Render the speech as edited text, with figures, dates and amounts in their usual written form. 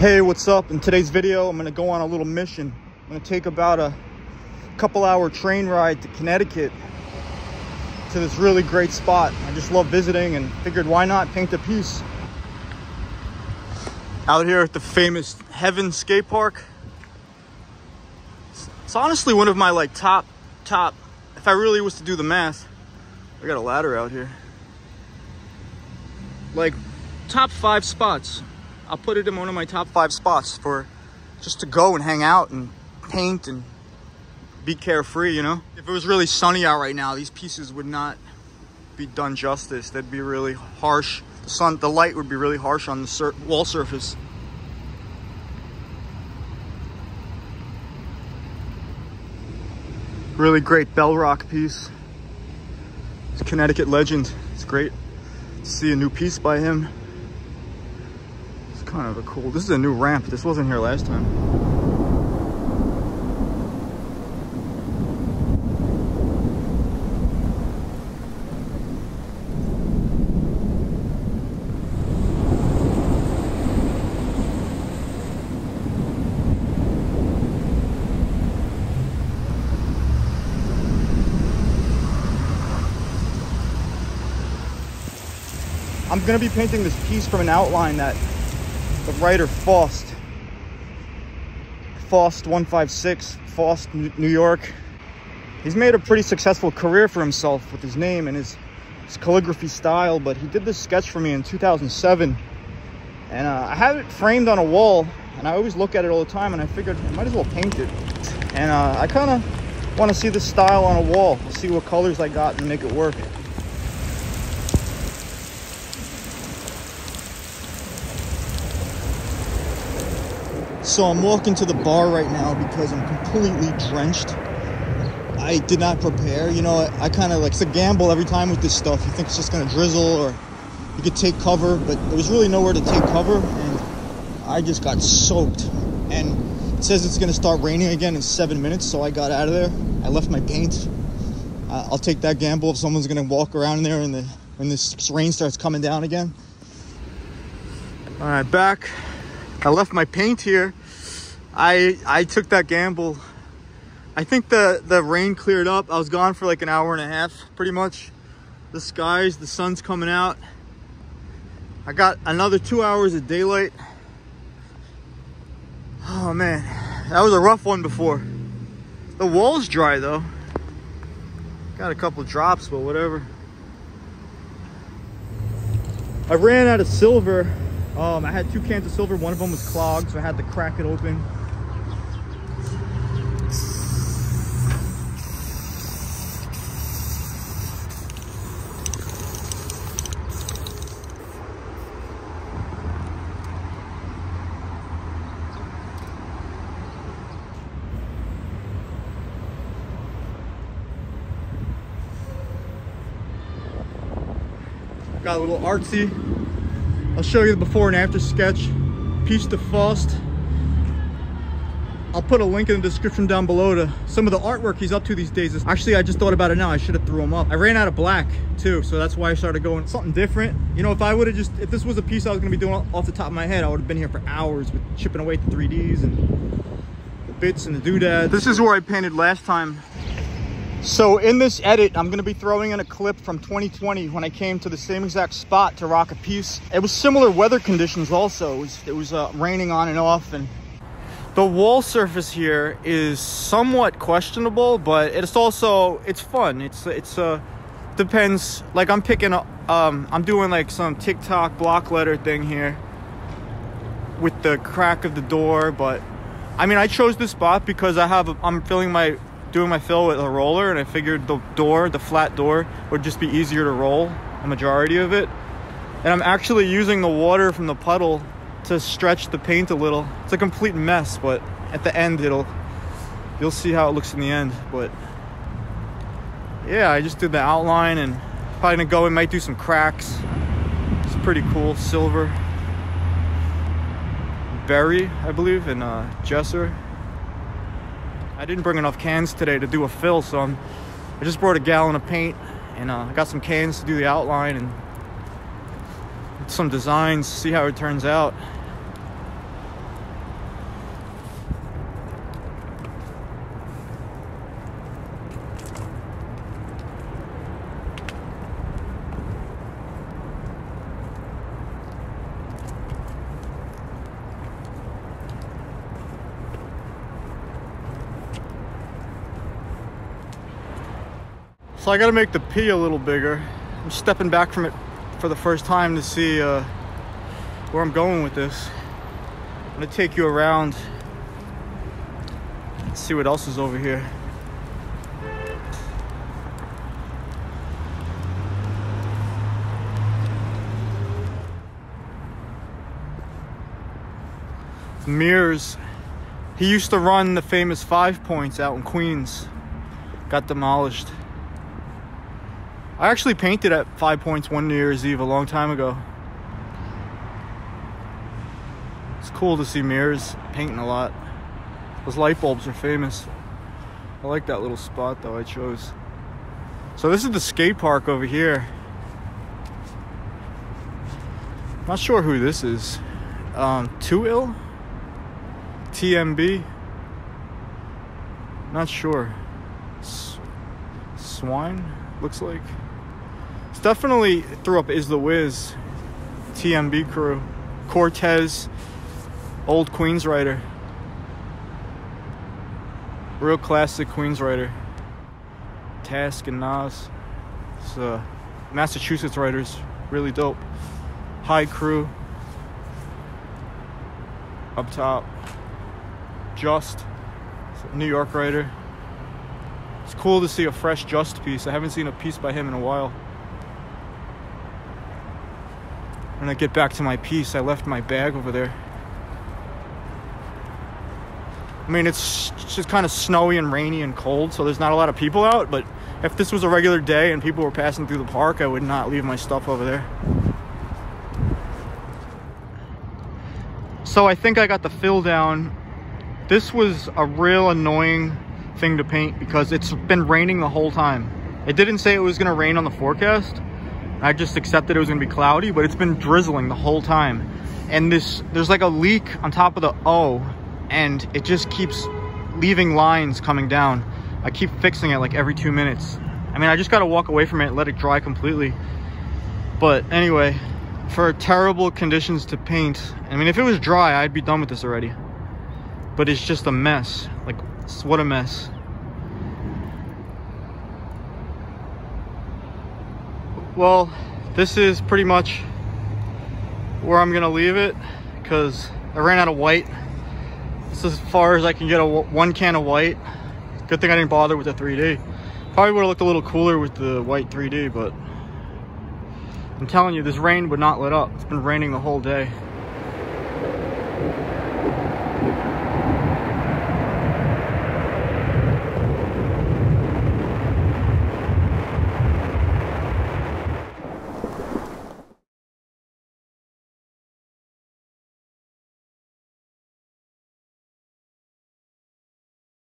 Hey, what's up? In today's video, I'm gonna go on a little mission. I'm gonna take about a couple-hour train ride to Connecticut to this really great spot. I just love visiting and figured why not paint a piece. Out here at the famous Heaven skate park. It's honestly one of my like top, if I really was to do the math, I got a ladder out here. Like top 5 spots. I'll put it in one of my top 5 spots for just to go and hang out and paint and be carefree, you know? If it was really sunny out right now, these pieces would not be done justice. They'd be really harsh. The light would be really harsh on the wall surface. Really great bell rock piece. It's a Connecticut legend. It's great to see a new piece by him. Kind of a cool, this is a new ramp. This wasn't here last time. I'm gonna be painting this piece from an outline that the writer Faust 156, Faust, New York. He's made a pretty successful career for himself with his name and his calligraphy style, but he did this sketch for me in 2007. And I have it framed on a wall, and I always look at it all the time, and I figured I might as well paint it. And I kind of want to see this style on a wall. We'll see what colors I got and make it work. So I'm walking to the bar right now because I'm completely drenched. I did not prepare. You know, I kind of like, it's a gamble every time with this stuff. You think it's just gonna drizzle or you could take cover, but there was really nowhere to take cover, and I just got soaked. And it says it's gonna start raining again in 7 minutes, so I got out of there. I left my paint. I'll take that gamble if someone's gonna walk around in there when this rain starts coming down again. All right, back. I left my paint here. I took that gamble. I think the rain cleared up. I was gone for like an hour and a half, pretty much. The sun's coming out. I got another 2 hours of daylight. Oh man, that was a rough one before. The wall's dry though. Got a couple drops, but whatever. I ran out of silver. I had 2 cans of silver. One of them was clogged, so I had to crack it open. Got a little artsy. I'll show you the before and after sketch. Piece de Faust. I'll put a link in the description down below to some of the artwork he's up to these days. Actually, I just thought about it now. I should have threw them up. I ran out of black too, so that's why I started going something different. You know, if this was a piece I was gonna be doing off the top of my head, I would have been here for hours with chipping away at the 3Ds and the bits and the doodads. This is where I painted last time. So in this edit, I'm gonna be throwing in a clip from 2020 when I came to the same exact spot to rock a piece. It was similar weather conditions also. It was raining on and off, and the wall surface here is somewhat questionable, but it's fun. It's depends. Like I'm picking up, I'm doing like some TikTok block letter thing here with the crack of the door, but I mean, I chose this spot because I'm doing my fill with a roller, and I figured the flat door would just be easier to roll a majority of it. And I'm actually using the water from the puddle to stretch the paint a little. It's a complete mess, but at the end you'll see how it looks in the end. But yeah, I just did the outline, and probably gonna go and might do some cracks. It's pretty cool. Silver berry, I believe, and Jesser. I didn't bring enough cans today to do a fill, so I just brought a gallon of paint, and I got some cans to do the outline and some designs, see how it turns out. So I gotta make the P a little bigger. I'm stepping back from it for the first time to see where I'm going with this. I'm gonna take you around. Let's see what else is over here. Mirrors. He used to run the famous 5 Points out in Queens. Got demolished. I actually painted at 5 Points one New Year's Eve a long time ago. It's cool to see mirrors painting a lot. Those light bulbs are famous. I like that little spot though I chose. So this is the skate park over here. Not sure who this is. Too Ill? TMB? Not sure. Swine? Looks like. It's definitely threw up Is the Wiz. TMB crew. Cortez. Old Queens writer. Real classic Queens writer. Task and Nas. It's Massachusetts writers. Really dope. High crew. Up top. Just. New York writer. It's cool to see a fresh Just piece. I haven't seen a piece by him in a while. When I get back to my piece, I left my bag over there. I mean, it's just kind of snowy and rainy and cold, so there's not a lot of people out, but if this was a regular day and people were passing through the park, I would not leave my stuff over there. So I think I got the fill down. This was a real annoying thing to paint because it's been raining the whole time. It didn't say it was going to rain on the forecast. I just accepted it was going to be cloudy, but it's been drizzling the whole time. And there's like a leak on top of the O, and it just keeps leaving lines coming down. I keep fixing it like every 2 minutes. I mean, I just got to walk away from it and let it dry completely. But anyway, for terrible conditions to paint, I mean, if it was dry, I'd be done with this already. But it's just a mess. Like, what a mess. Well, this is pretty much where I'm gonna leave it because I ran out of white. This is as far as I can get one can of white. Good thing I didn't bother with the 3D. Probably would have looked a little cooler with the white 3D, but I'm telling you, this rain would not let up. It's been raining the whole day.